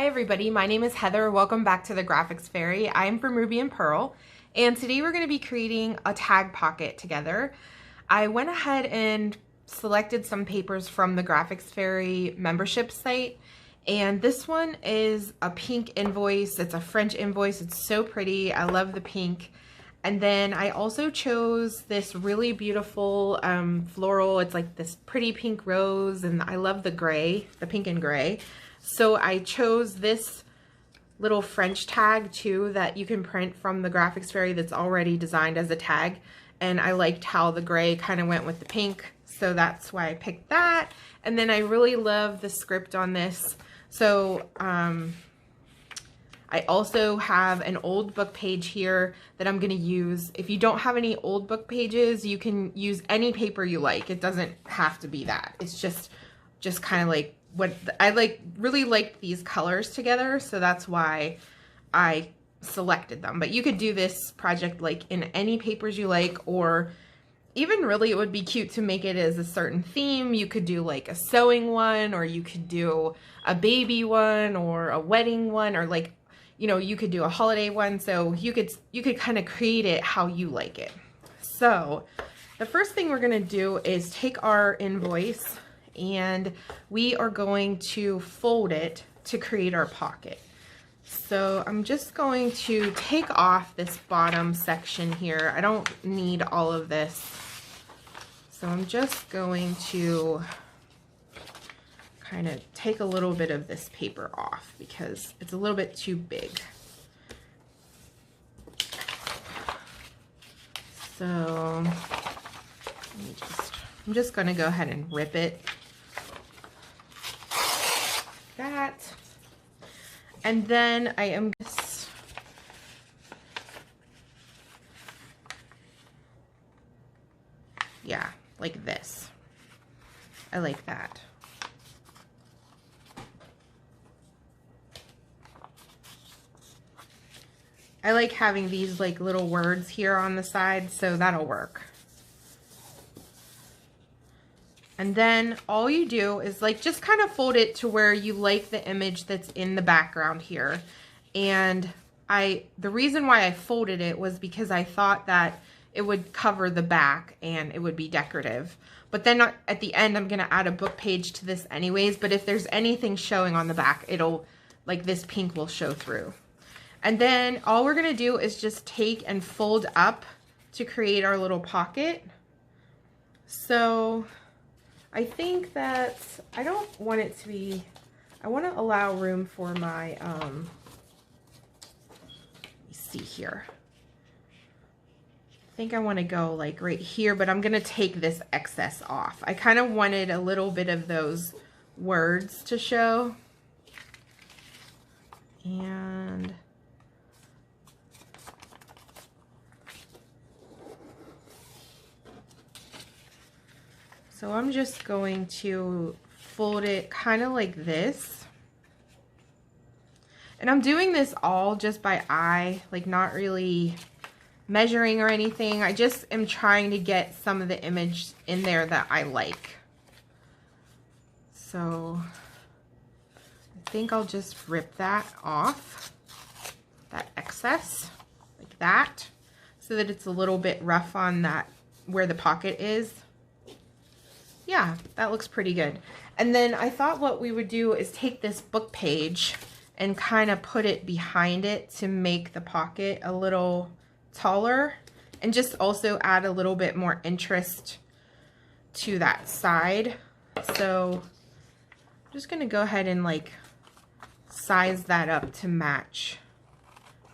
Hi everybody, my name is Heather. Welcome back to the Graphics Fairy. I'm from Ruby and Pearl, and today we're going to be creating a tag pocket together. I went ahead and selected some papers from the Graphics Fairy membership site, and this one is a pink invoice. It's a French invoice. It's so pretty. I love the pink. And then I also chose this really beautiful floral. It's like this pretty pink rose, and I love the gray, the pink and gray. So I chose this little French tag too that you can print from the Graphics Fairy that's already designed as a tag. And I liked how the gray kind of went with the pink, so that's why I picked that. And then I really love the script on this. So I also have an old book page here that I'm going to use. If you don't have any old book pages, you can use any paper you like. It doesn't have to be that. It's just kind of like what I really liked these colors together, so that's why I selected them. But you could do this project like in any papers you like, or even really it would be cute to make it as a certain theme. You could do like a sewing one, or you could do a baby one, or a wedding one, or like, you know, you could do a holiday one. So you could kind of create it how you like it. So the first thing we're gonna do is take our invoice and we are going to fold it to create our pocket. So I'm just going to take off this bottom section here. I don't need all of this. So I'm just going to kind of take a little bit of this paper off because it's a little bit too big. So I'm just going to go ahead and rip it. That. And then I am just like this. I like that. I like having these like little words here on the side, so that'll work. And then all you do is like just kind of fold it to where you like the image that's in the background here. And the reason why I folded it was because I thought that it would cover the back and it would be decorative. But then at the end, I'm going to add a book page to this anyways. But if there's anything showing on the back, it'll, like this pink will show through. And then all we're going to do is just take and fold up to create our little pocket. So I think that I don't want it to be, I want to allow room for my, let me see here. I think I want to go like right here, but I'm going to take this excess off. I kind of wanted a little bit of those words to show. And so I'm just going to fold it kind of like this. And I'm doing this all just by eye, like not really measuring or anything. I just am trying to get some of the image in there that I like. So I think I'll just rip that off, that excess, like that, so that it's a little bit rough on that where the pocket is. Yeah, that looks pretty good. And then I thought what we would do is take this book page and kind of put it behind it to make the pocket a little taller and just also add a little bit more interest to that side. So I'm just going to go ahead and like size that up to match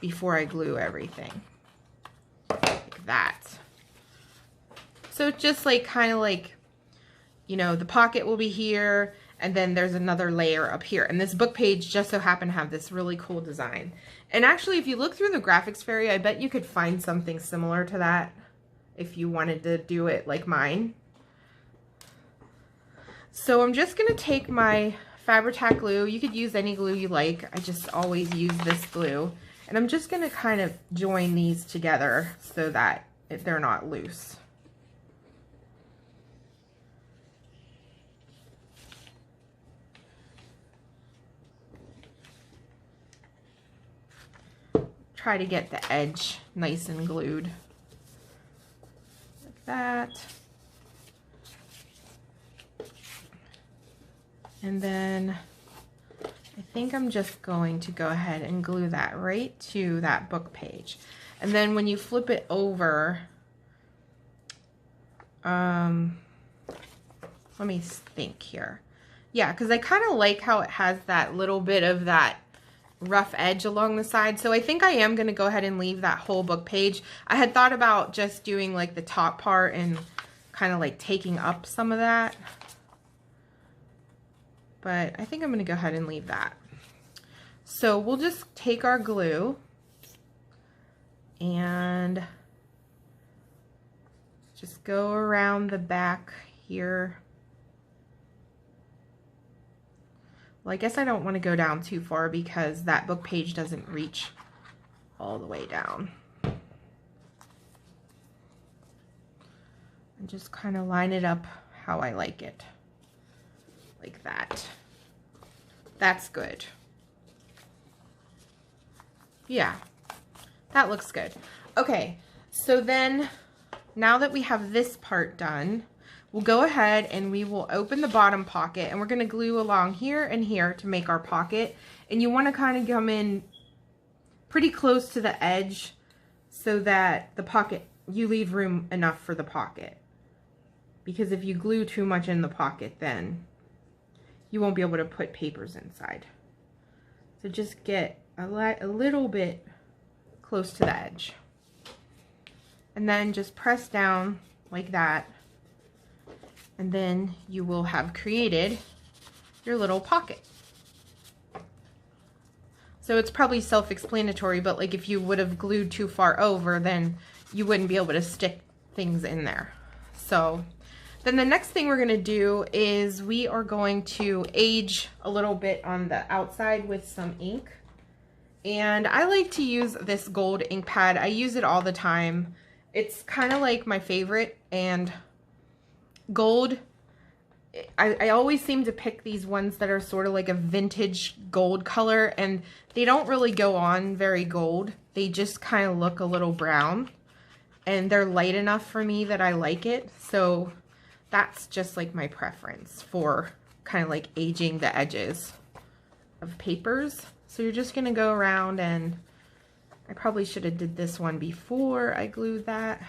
before I glue everything. Like that. So just like kind of like, you know, the pocket will be here, and then there's another layer up here. And this book page just so happened to have this really cool design. And actually, if you look through the Graphics Fairy, I bet you could find something similar to that if you wanted to do it like mine. So I'm just going to take my Fabri-Tac glue. You could use any glue you like. I just always use this glue. And I'm just going to kind of join these together so that they're not loose. try to get the edge nice and glued. Like that. And then I think I'm just going to go ahead and glue that right to that book page. And then when you flip it over, let me think here. Yeah, because I kind of like how it has that little bit of that rough edge along the side. So I think I am going to go ahead and leave that whole book page. I had thought about just doing like the top part and kind of like taking up some of that. But I think I'm going to go ahead and leave that. So we'll just take our glue and just go around the back here. Well, I guess I don't want to go down too far because that book page doesn't reach all the way down. And just kind of line it up how I like it. Like that. That's good. Yeah, that looks good. Okay, so then now that we have this part done, we'll go ahead and we will open the bottom pocket, and we're going to glue along here and here to make our pocket. And you want to kind of come in pretty close to the edge so that the pocket, you leave room enough for the pocket. Because if you glue too much in the pocket, then you won't be able to put papers inside. So just get a little bit close to the edge. And then just press down like that. And then you will have created your little pocket. So it's probably self-explanatory, but like if you would have glued too far over, then you wouldn't be able to stick things in there. So then the next thing we're going to do is we are going to age a little bit on the outside with some ink. And I like to use this gold ink pad. I use it all the time. It's kind of like my favorite, and gold, I always seem to pick these ones that are sort of like a vintage gold color, and they don't really go on very gold. They just kind of look a little brown, and they're light enough for me that I like it. So that's just like my preference for kind of like aging the edges of papers. So you're just going to go around, and I probably should have did this one before I glued that.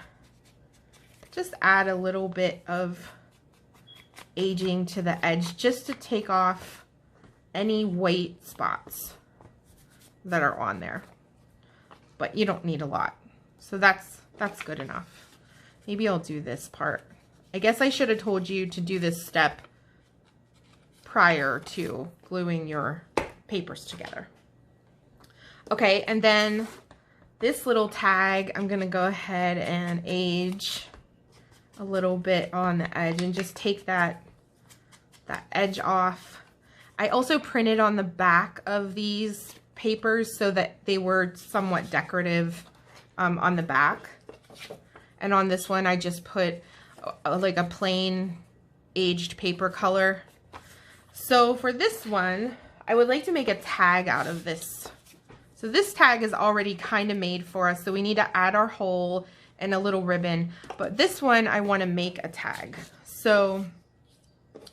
Just add a little bit of aging to the edge just to take off any white spots that are on there. But you don't need a lot. So that's good enough. Maybe I'll do this part. I guess I should have told you to do this step prior to gluing your papers together. Okay, and then this little tag, I'm gonna go ahead and age a little bit on the edge and just take that edge off. I also printed on the back of these papers so that they were somewhat decorative on the back. And on this one, I just put like a plain aged paper color. So for this one, I would like to make a tag out of this. So this tag is already kind of made for us, so we need to add our hole and a little ribbon. But this one, I want to make a tag. So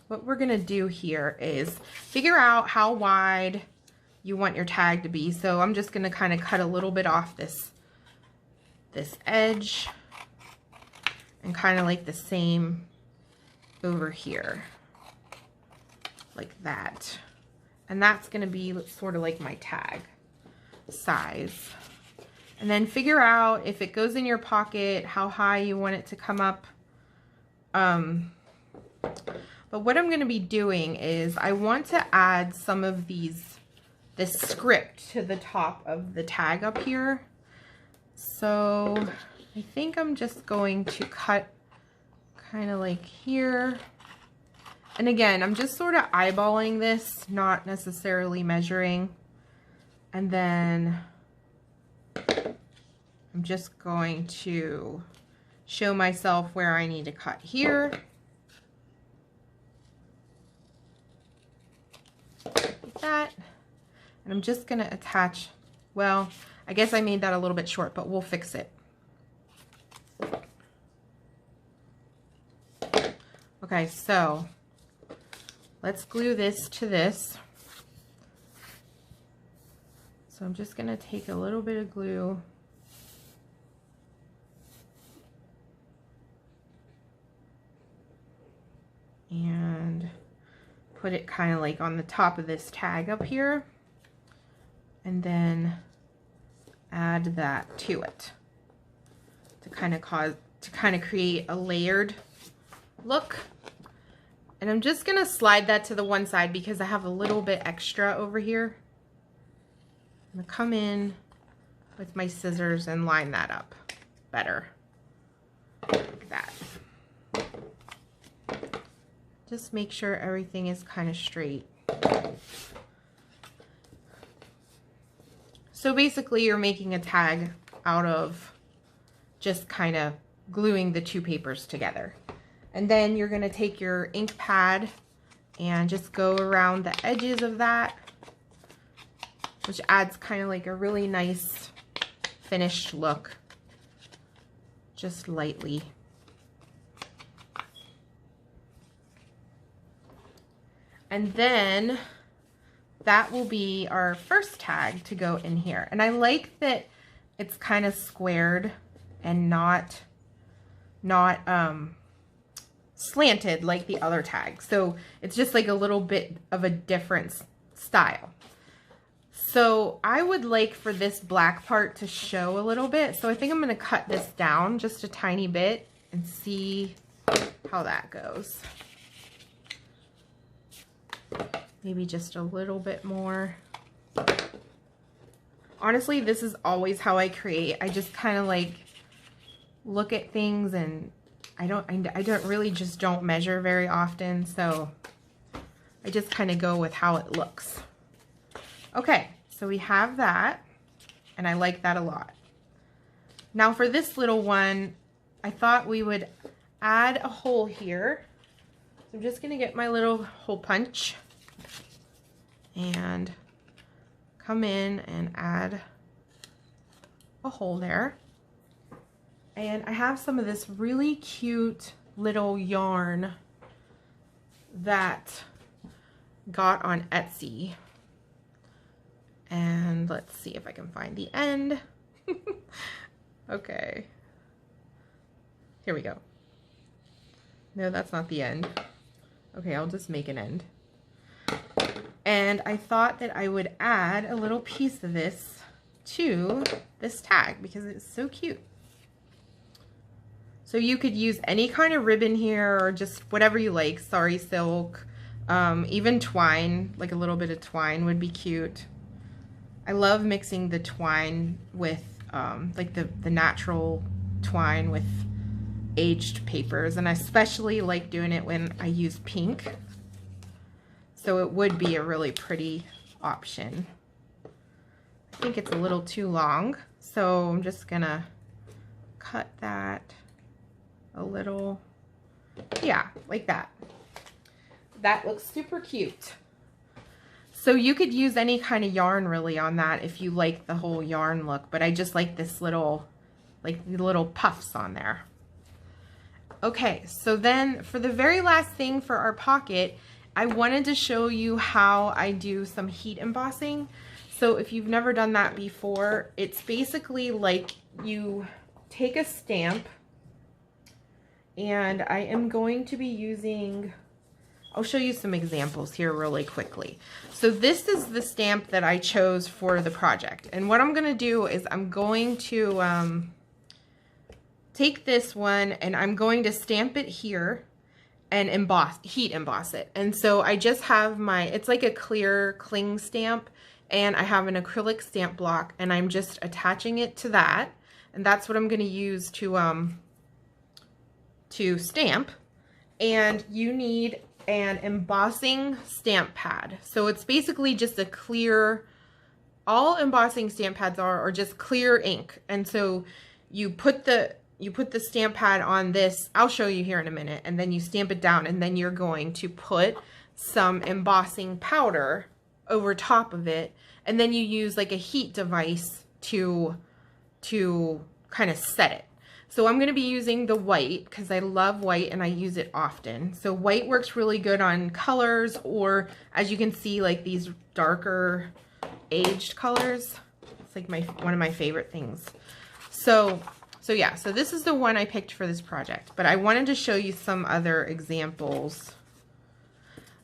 what we're going to do here is figure out how wide you want your tag to be. So I'm just going to kind of cut a little bit off this edge, and kind of like the same over here, like that. And that's going to be sort of like my tag size. And then figure out if it goes in your pocket, how high you want it to come up. But what I'm going to be doing is I want to add some of this script to the top of the tag up here. So I think I'm just going to cut kind of like here. And again, I'm just sort of eyeballing this, not necessarily measuring. And then I'm just going to show myself where I need to cut here. Like that. And I'm just going to attach Well, I guess I made that a little bit short, but we'll fix it. Okay, so let's glue this to this. So I'm just gonna take a little bit of glue and put it kind of like on the top of this tag up here, and then add that to it to kind of create a layered look. And I'm just gonna slide that to the one side because I have a little bit extra over here. I'm gonna come in with my scissors and line that up better, like that. Just make sure everything is kind of straight. So basically you're making a tag out of just kind of gluing the two papers together. And then you're going to take your ink pad and just go around the edges of that, which adds kind of like a really nice finished look, just lightly. And then that will be our first tag to go in here. And I like that it's kind of squared and not slanted like the other tag. So it's just like a little bit of a different style. So I would like for this black part to show a little bit. So I think I'm going to cut this down just a tiny bit and see how that goes. Maybe just a little bit more. Honestly, this is always how I create. I just kind of like look at things, and I don't really just don't measure very often, so I just kind of go with how it looks. Okay, so we have that, and I like that a lot. Now for this little one, I thought we would add a hole here. So I'm just going to get my little hole punch and come in and add a hole there. And I have some of this really cute little yarn that got on Etsy. And let's see if I can find the end. Okay. Here we go. No, that's not the end. Okay, I'll just make an end. And I thought that I would add a little piece of this to this tag because it's so cute. So you could use any kind of ribbon here or just whatever you like. Sari silk, even twine, like a little bit of twine would be cute. I love mixing the twine with like the natural twine with aged papers, and I especially like doing it when I use pink. So it would be a really pretty option. I think it's a little too long, so I'm just gonna cut that a little, yeah, like that. That looks super cute. So you could use any kind of yarn really on that if you like the whole yarn look, but I just like this little, like the little puffs on there. Okay, so then for the very last thing for our pocket, I wanted to show you how I do some heat embossing. So if you've never done that before, it's basically like you take a stamp, and I am going to be using, I'll show you some examples here really quickly. So this is the stamp that I chose for the project. And what I'm going to do is I'm going to take this one and I'm going to stamp it here and heat emboss it. And so I just have my, it's like a clear cling stamp, and I have an acrylic stamp block, and I'm just attaching it to that. And that's what I'm going to use to stamp. And you need an embossing stamp pad. So it's basically just a clear, all embossing stamp pads are just clear ink. And so you put the stamp pad on this, I'll show you here in a minute, and then you stamp it down, and then you're going to put some embossing powder over top of it, and then you use like a heat device to kind of set it. So I'm going to be using the white because I love white and I use it often. So white works really good on colors, or as you can see, like these darker aged colors. It's like one of my favorite things. So yeah, so this is the one I picked for this project, but I wanted to show you some other examples.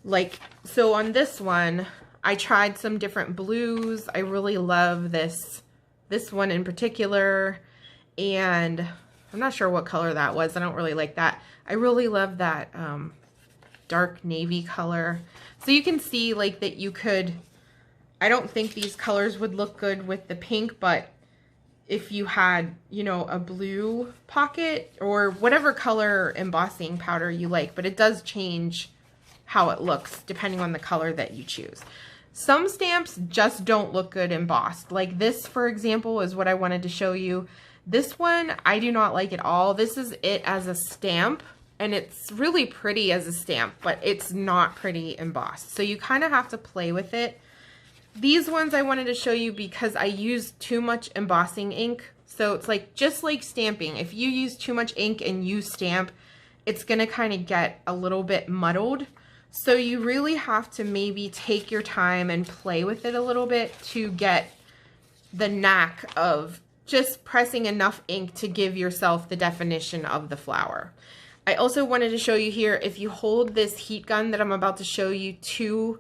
Like, so on this one, I tried some different blues. I really love this one in particular, and I'm not sure what color that was. I don't really like that. I really love that dark navy color. So you can see like that you could, I don't think these colors would look good with the pink, but if you had, you know, a blue pocket or whatever color embossing powder you like, but it does change how it looks depending on the color that you choose. Some stamps just don't look good embossed. Like this, for example, is what I wanted to show you. This one, I do not like at all. This is it as a stamp, and it's really pretty as a stamp, but it's not pretty embossed. So you kind of have to play with it. These ones I wanted to show you because I used too much embossing ink. So it's like, just like stamping, if you use too much ink and you stamp, it's gonna kind of get a little bit muddled. So you really have to maybe take your time and play with it a little bit to get the knack of just pressing enough ink to give yourself the definition of the flower. I also wanted to show you here, if you hold this heat gun that I'm about to show you too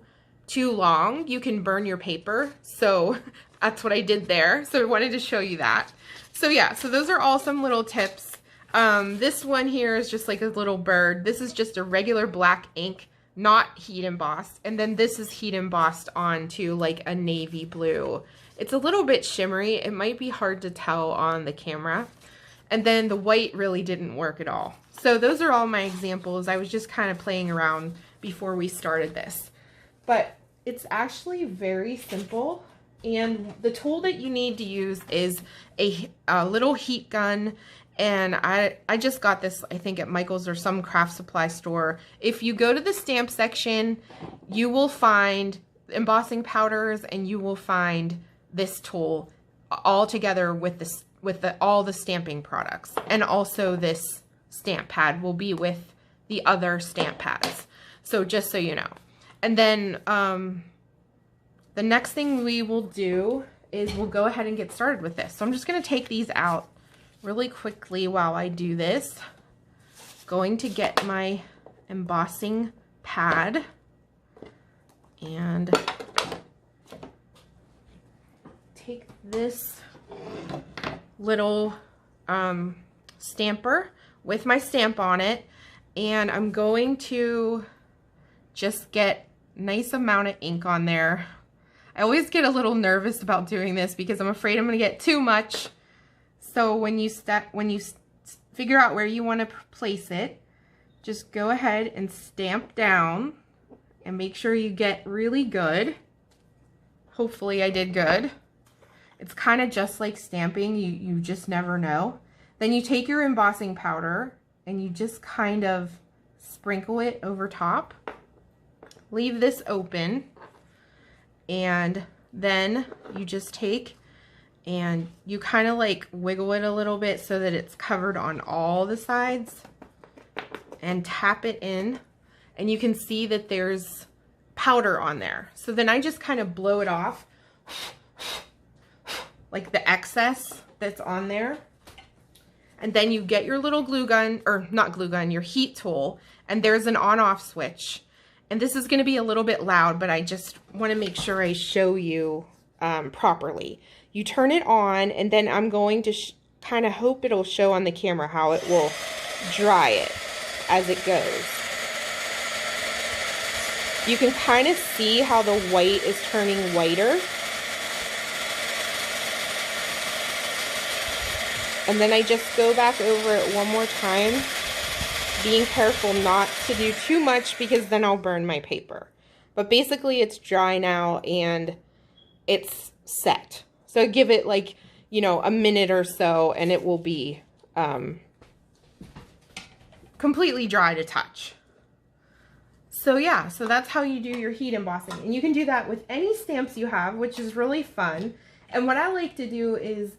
long, you can burn your paper. So that's what I did there. So I wanted to show you that. So yeah, so those are all some little tips. This one here is just like a little bird. This is just a regular black ink, not heat embossed. And then this is heat embossed onto like a navy blue. It's a little bit shimmery. It might be hard to tell on the camera. And then the white really didn't work at all. So those are all my examples. I was just kind of playing around before we started this. But it's actually very simple. And the tool that you need to use is a little heat gun. And I just got this, I think, at Michael's or some craft supply store. If you go to the stamp section, you will find embossing powders, and you will find this tool all together with this, all the stamping products. And also this stamp pad will be with the other stamp pads. So just so you know. And then the next thing we will do is we'll go ahead and get started with this. So I'm just going to take these out really quickly while I do this. Going to get my embossing pad and take this little stamper with my stamp on it, and I'm going to just get a nice amount of ink on there. I always get a little nervous about doing this because I'm afraid I'm going to get too much. So when you figure out where you want to place it, just go ahead and stamp down and make sure you get really good. Hopefully I did good. It's kind of just like stamping, you just never know. Then you take your embossing powder and you just kind of sprinkle it over top. Leave this open, and then you just take and you kind of like wiggle it a little bit so that it's covered on all the sides, and tap it in, and you can see that there's powder on there. So then I just kind of blow it off, like the excess that's on there. And then you get your little glue gun, or not glue gun, your heat tool, and there's an on-off switch. And this is going to be a little bit loud, but I just want to make sure I show you properly. You turn it on, and then I'm going to kind of hope it'll show on the camera how it will dry it as it goes. You can kind of see how the white is turning whiter. And then I just go back over it one more time, being careful not to do too much because then I'll burn my paper. But basically it's dry now and it's set. So give it like, you know, a minute or so and it will be completely dry to touch. So yeah, so that's how you do your heat embossing. And you can do that with any stamps you have, which is really fun. And what I like to do is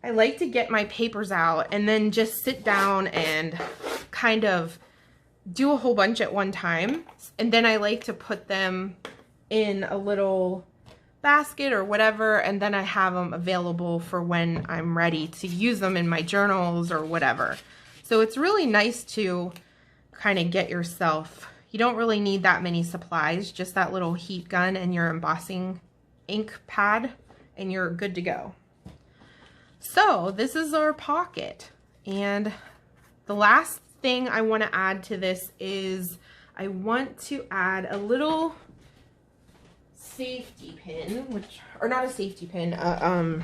I like to get my papers out and then just sit down and kind of do a whole bunch at one time. And then I like to put them in a little basket or whatever, and then I have them available for when I'm ready to use them in my journals or whatever. So it's really nice to kind of get yourself, you don't really need that many supplies, just that little heat gun and your embossing ink pad, and you're good to go. So this is our pocket, and the last thing I want to add to this is I want to add a little safety pin, which, or not a safety pin, I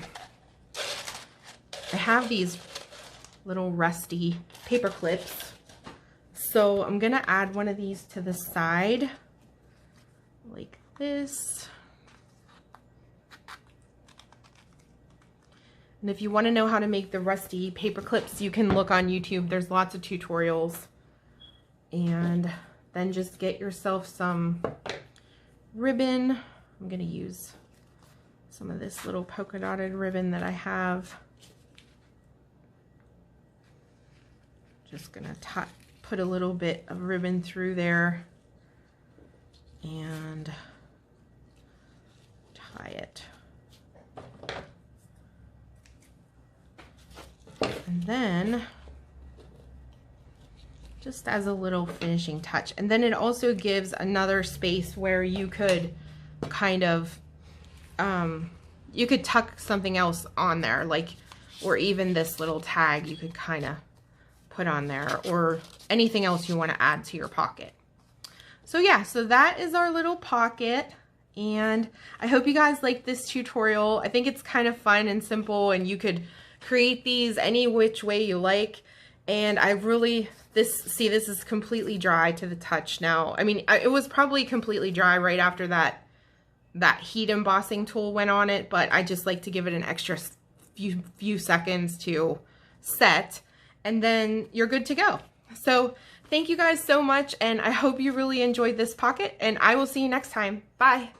have these little rusty paper clips, so I'm gonna add one of these to the side like this. And if you want to know how to make the rusty paper clips, you can look on YouTube. There's lots of tutorials. And then just get yourself some ribbon. I'm going to use some of this little polka dotted ribbon that I have. Just going to put a little bit of ribbon through there and tie it. And then just as a little finishing touch, and then it also gives another space where you could kind of you could tuck something else on there, like, or even this little tag you could kind of put on there, or anything else you want to add to your pocket. So yeah, so that is our little pocket, and I hope you guys like this tutorial. I think it's kind of fun and simple, and you could create these any which way you like. And I really, this is completely dry to the touch now. I mean, it was probably completely dry right after that heat embossing tool went on it, but I just like to give it an extra few seconds to set, and then you're good to go. So thank you guys so much, and I hope you really enjoyed this pocket, and I will see you next time. Bye.